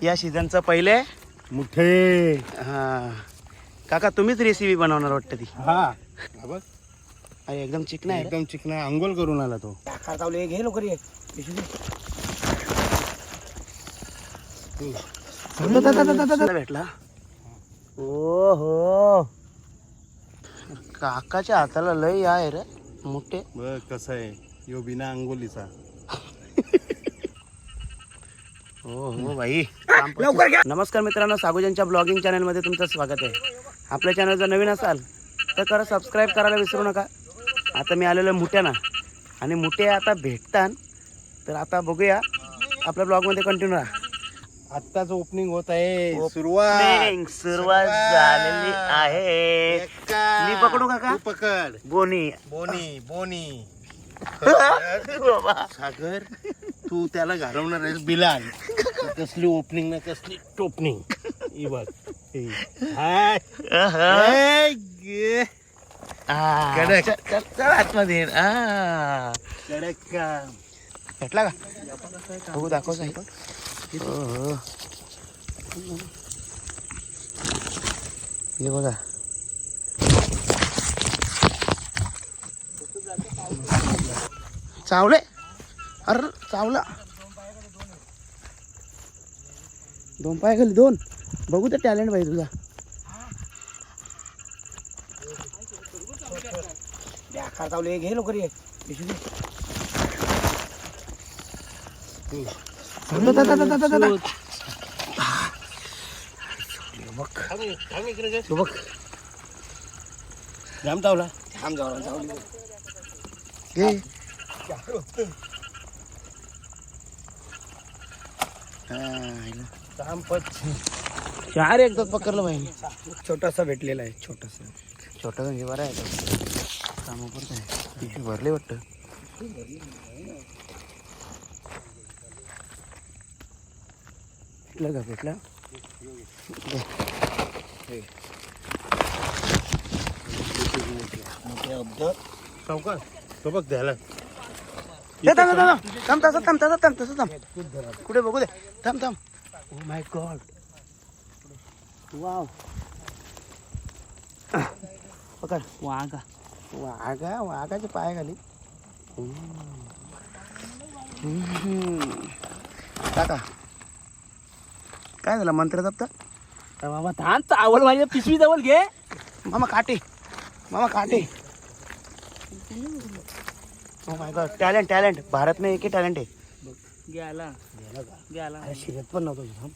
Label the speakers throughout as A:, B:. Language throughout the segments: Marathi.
A: या सीझनचं पहिले
B: मुठे.
A: हा काका तुम्हीच रेसिपी बनवणार वाटतं ती.
B: हा बघ
A: अरे एकदम चिकना आहे रे.
B: एकदम चिकना अंघोळ करून आला तो.
A: चावले घे लवकर ये. भेटला. ओ हो काकाच्या हाताला लय आहे रे मोठे.
B: बघ कसं आहे यो बिना अंघोलीचा.
A: हो हो भाई. नमस्कार मित्रांनो, सागुजांच्या ब्लॉगिंग चॅनलमध्ये तुमचं स्वागत आहे. आपल्या चॅनल जर नवीन असाल तर करा सबस्क्राईब करायला विसरू नका. आता मी आलेलो मुठ्याना आणि मुठे आता भेटतात. तर आता बघूया आपल्या ब्लॉगमध्ये कंटिन्यू राहा.
B: आत्ताच ओपनिंग होत आहे. सुरुवात
A: झालेली आहे. मी पकडू काका?
B: तू पकड.
A: बोनी
B: बोनी बोनी.
A: बाबा
B: सागर तू त्याला घालवणार आहेस बिलाल. कसली ओपनिंग ना कसली टोपनिंग. ही बघ. हाय. कडक.
A: चल आतमध्ये.
B: कडक काम.
A: भेटला का? बघू दाखव साई. हे बघा चावले. अरे चावला. दोन पाय खाली दोन. बघू तर टॅलेंट भाई तुझा. चावले घे लवकर ये. बघ
B: जाम चावला.
A: घे. चार एकदाच पकडलं भाई.
B: छोटासा भेटलेला आहे. छोटासा
A: छोटा म्हणजे बरं आहे. कामापुरतं आहे. पिशवी भरली वाटतं. भेटलं का? भेटलं.
B: सावकार तो बघ द्यायला.
A: थांब तसं थांब. कुठे बघू दे. थांब. Oh my God. वाव. पकड. वाघाचे पाय खाली. काका काय झालं? मंत्र जपता
C: बाबा धान चावल माझ्या पिशवी जवळ घे.
A: मामा काटे. Oh my God. Talent Bharat में एक ही टॅलेंट आहे.
C: गेला.
A: शिरत पण नव्हतो.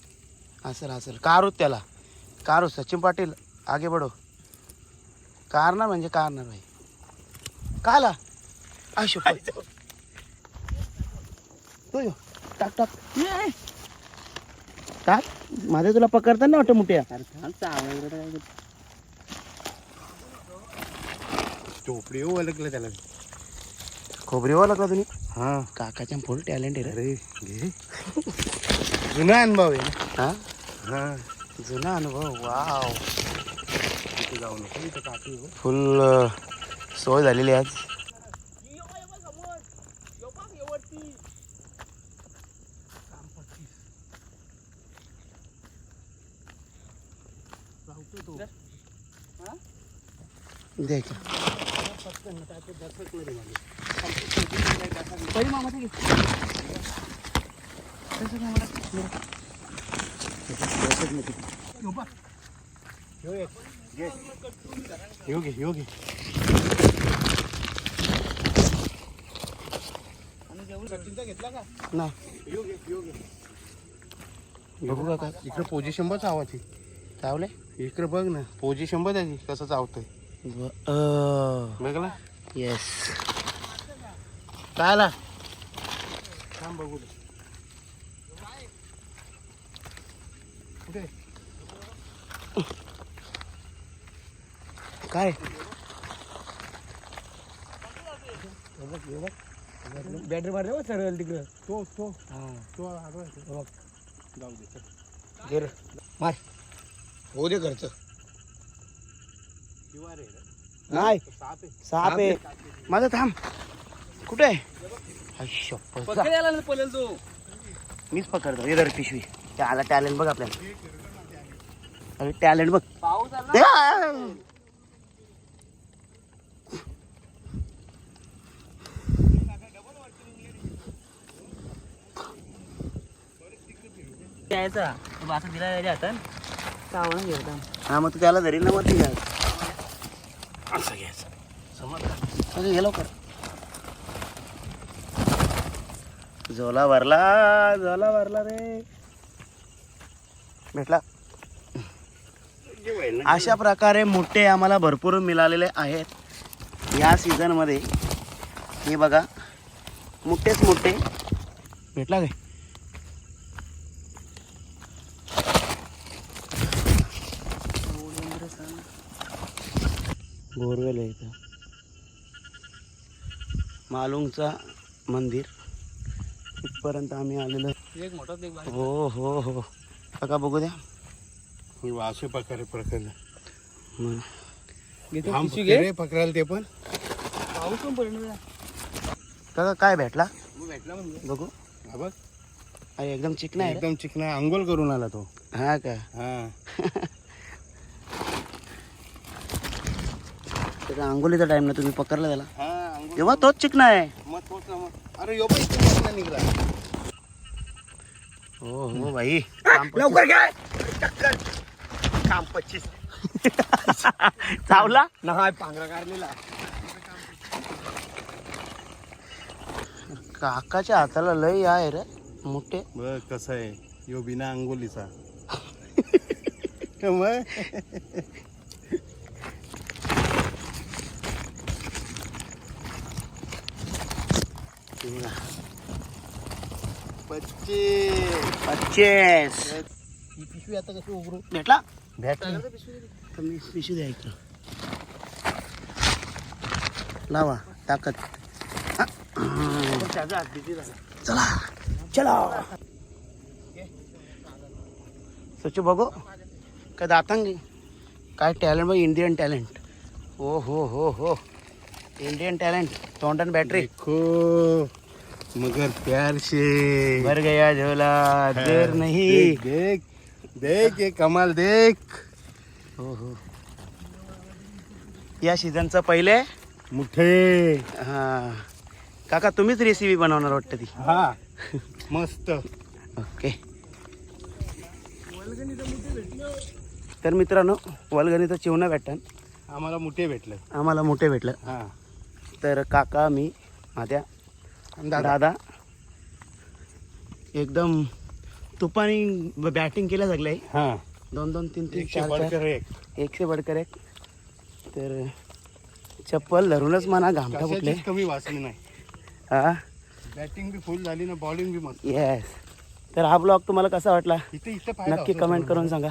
A: असेल कारू त्याला. कारू सचिन पाटील आगे बढो. कारणार म्हणजे कारणार भाई. काला आशो तू टाक टाक. माझे तुला पकडता ना वाटतं मुठ्या.
B: टोपडी ओळखलं त्याला.
A: खोबरीवर लागला तुम्ही.
B: हा
A: काकाच्या फुल टॅलेंट आहे रे.
B: घे. जुना अनुभव आहे.
A: हा
B: हा
A: जुना अनुभव. वाव.
B: तिथे जाऊ नको. इथं काठी हो.
A: फुल सोय झालेली आज. देख
B: योगी घेतला का
A: ना.
B: योगी
A: बघू का काय?
B: इकडे पोझिशन बघ चावाची.
A: चावले.
B: इकडे बघ ना पोझिशन बघ त्याची कसं चावतंय.
A: बघला. येस.
B: काय आला थांब बघू दे.
A: काय
C: बॅटरी मारले सरळ तिकडं.
B: तो जाऊ दे.
A: मार. होऊ दे घरचं.
B: शिवार आहे.
A: नाही
B: साप आहे.
A: साप आहे. माझं थांब. कुठे आहे?
C: पकडायला पळेल तो.
A: मीच पकडतो. इधर पिशवी. त्याला टॅलेंट बघ आपल्याला. अरे टॅलेंट बघ.
C: पाऊस आला.
A: या!
C: यायचा असं दिला त्याच्या हातात चावणं घेता.
A: हा मग तू त्याला धरी ना वरती घ्या.
B: असं घ्यायचं समजलं.
A: अरे हे लवकर. झोला भरला रे. भेटला. अशा प्रकारे मोठे आम्हाला भरपूर मिळालेले आहेत या सीझन मध्ये. हे बघा मोठेच मोठे भेटला काय. बोरवेल आहे इथं. मालुंगचा मंदिर इथपर्यंत आम्ही आलेलो.
C: एक मोठा एक बारीक.
A: हो हो हो काका बघू द्या.
B: हे असे प्रकारे प्रकरण
A: मग
C: घेतो
B: थांब
C: पिशवी घे.
B: रे पकडायला ते पण.
C: पाऊस पण पडला.
A: काका काय भेटला
C: भेटला म्हणजे
A: बघू.
B: हा बघ
A: अरे एकदम चिकना आहे रे.
B: एकदम चिकना अंघोळ करून आला तो.
A: हा का.
B: हा
A: त्याचा अंघोलीचा टाइम ना तुम्ही पकडला त्याला.
B: हा अंघोळ
A: तेव्हा तोच चिकना आहे.
B: मग तोच ना मग. अरे यो पण इकडे निघला.
A: हो हो भाई
B: लवकर घ्या. काम 25
A: चावला.
C: नाही पांघरा काढलेला.
A: काकाच्या हाताला लय आहे रे मोठे.
B: बघ कसं आहे यो बिना अंघोलीचा. मग
A: पच्चीस
B: ही पिशवी आता कसं उघडू.
A: भेटला.
B: भेटला
A: कमी पिशू द्या इकडं. लावा ताकद. चला चला सचू बघू काय दातांगी काय टॅलेंट बघ. Indian talent. हो हो हो हो इंडियन टॅलेंट. तोंडन बॅटरी.
B: देखो मगर प्यार से
A: भर गया झोला देर नहीं.
B: देख देख देख ये कमाल देख.
A: हो हो या सीझनचं पहिले.
B: मुठे.
A: हा काका तुम्हीच रेसिपी बनवणार वाटतं ती.
B: हा मस्त.
A: ओके तर मित्रांनो वलगणीचं चिवणं भेटतं.
B: आम्हाला मुठे भेटलं.
A: आम्हाला मोठे भेटलं.
B: हा
A: तर काका मी माझ्या दादा एकदम तुपानी बॅटिंग केल्या सगळे.
B: हा
A: 2-2 3-3
B: एकशे
A: 4-4
B: बडकर एक.
A: एकशे बडकर एक. तर चप्पल धरूनच म्हणा घामटा फुटले.
B: कशाचीच कमी वाचली नाही.
A: हा
B: बॅटिंग बी फुल झाली ना बॉलिंग बी मस्त.
A: येस. तर हा ब्लॉग तुम्हाला कसा वाटला
B: इथे इथे पाहिलं
A: नक्की
B: होतं
A: कमेंट
B: तुम्हाला.
A: करून सांगा.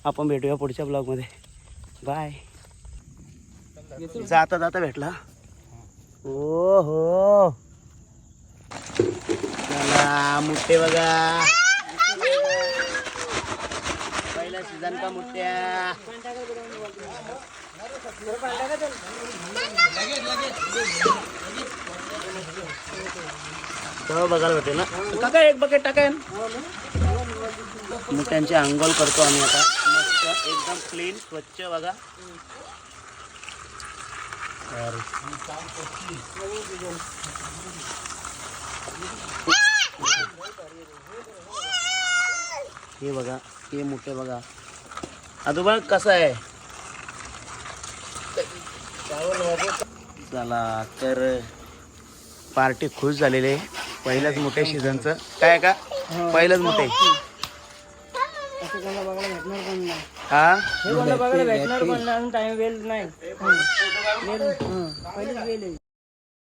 A: आपण भेटूया पुढच्या ब्लॉगमध्ये. बाय. जाता जाता भेटला. ओ हो चला मुठे बघा. पहिला सीझन का मुठ्या. तेव्हा बघायला भेटे ना काका. एक बकेट टाकाय. मुठ्यांची अंघोळ करतो आम्ही आता मस्त एकदम क्लीन स्वच्छ बघा. हे बघा हे मोठे बघा. आजोबा कसं आहे. चला तर पार्टी खुश झालेली आहे. पहिल्याच मोठ्या सीझनचं काय का पहिलंच मोठे. हा
C: बघायला भेटणार पण टाइम वेल नाही. पहिलेच वेल आहे.